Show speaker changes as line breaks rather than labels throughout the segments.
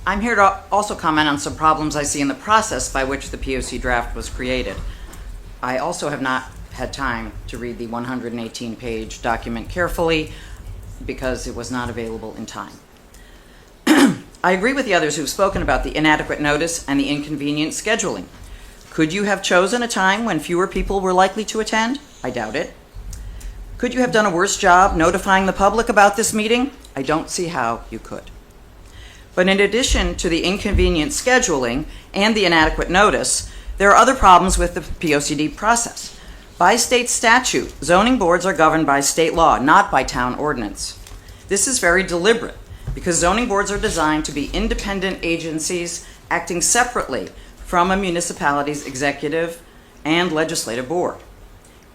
I'm here to also comment on some problems I see in the process by which the POC draft was created. I also have not had time to read the 118-page document carefully because it was not available in time. I agree with the others who've spoken about the inadequate notice and the inconvenient scheduling. Could you have chosen a time when fewer people were likely to attend? I doubt it. Could you have done a worse job notifying the public about this meeting? I don't see how you could. But in addition to the inconvenient scheduling and the inadequate notice, there are other problems with the POCD process. By state statute, zoning boards are governed by state law, not by town ordinance. This is very deliberate because zoning boards are designed to be independent agencies acting separately from a municipality's executive and legislative board.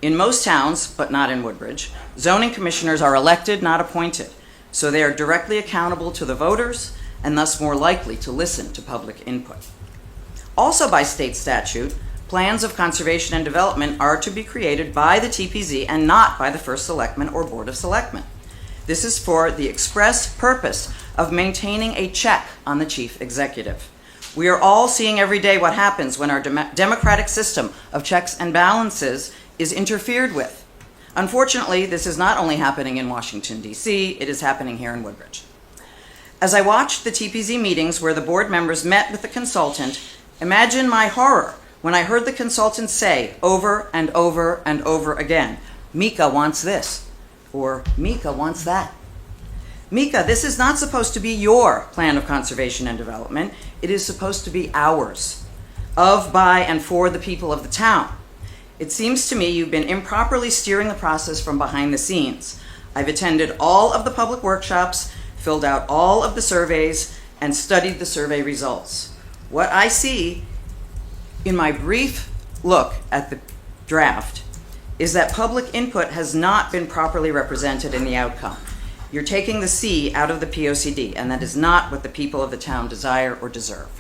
In most towns, but not in Woodbridge, zoning commissioners are elected, not appointed, so they are directly accountable to the voters and thus more likely to listen to public input. Also by state statute, plans of conservation and development are to be created by the TPZ and not by the First Selectman or Board of Selectmen. This is for the express purpose of maintaining a check on the chief executive. We are all seeing every day what happens when our democratic system of checks and balances is interfered with. Unfortunately, this is not only happening in Washington, D.C., it is happening here in Woodbridge. As I watched the TPZ meetings where the board members met with the consultant, imagine my horror when I heard the consultant say over and over and over again, Mika wants this, or Mika wants that. Mika, this is not supposed to be your plan of conservation and development. It is supposed to be ours, of, by, and for the people of the town. It seems to me you've been improperly steering the process from behind the scenes. I've attended all of the public workshops, filled out all of the surveys, and studied the survey results. What I see in my brief look at the draft is that public input has not been properly represented in the outcome. You're taking the C out of the POCD, and that is not what the people of the town desire or deserve.